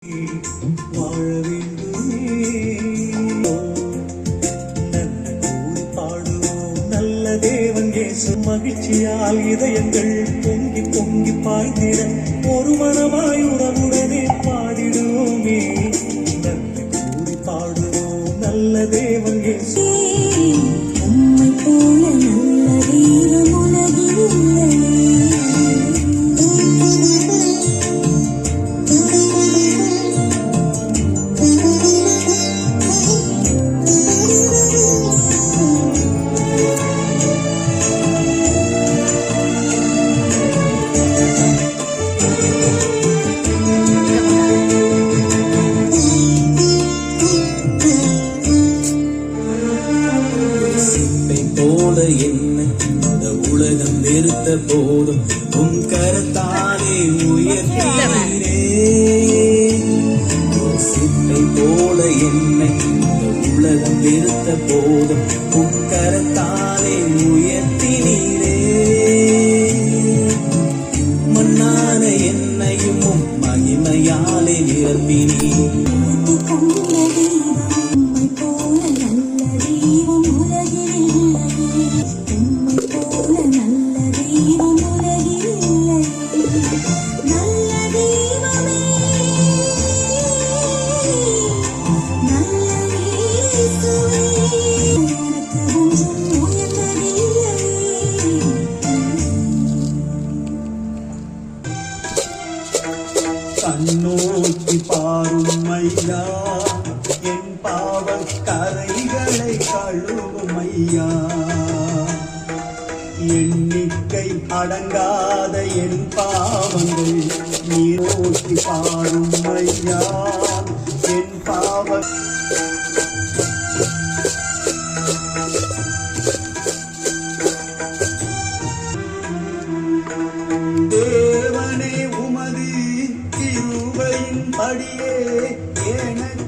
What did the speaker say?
வாழ வேண்டுமே கூறி பாடுவோம் நல்ல தேவன் இயேசு மகிழ்ச்சியால் இதயங்கள் பொங்கி பொங்கி பாய்ந்திட ஒரு மனமாய் உறவுடனே பாடிடுவோமே நன்றி கூறி பாடுவோம் நல்ல தேவன் இயேசு உம்மை போல நல்ல தெய்வம் உலகில் இல்லையே. போல என்ன இந்த உலகம் நிறுத்த போதும் உன் கரத்தாலே உயர்த்தீரே சித்தை போல என்ன இந்த உலகம் நிறுத்த போதும் உன் கரத்தாலே உயர்த்தினீரே மண்ணான என்னையும் மகிமையாலே நிரப்பினீர் கண்ணோக்கி பாரும் ஐயா என் பாவக் கரைகளை கழுவும் ஐயா எண்ணிக்கை அடங்காத என் பாவங்கள் நீரோக்கி பாரும் ஐயா என் பாவ தேவனே உமது கிருபையின் படியே எனக்கு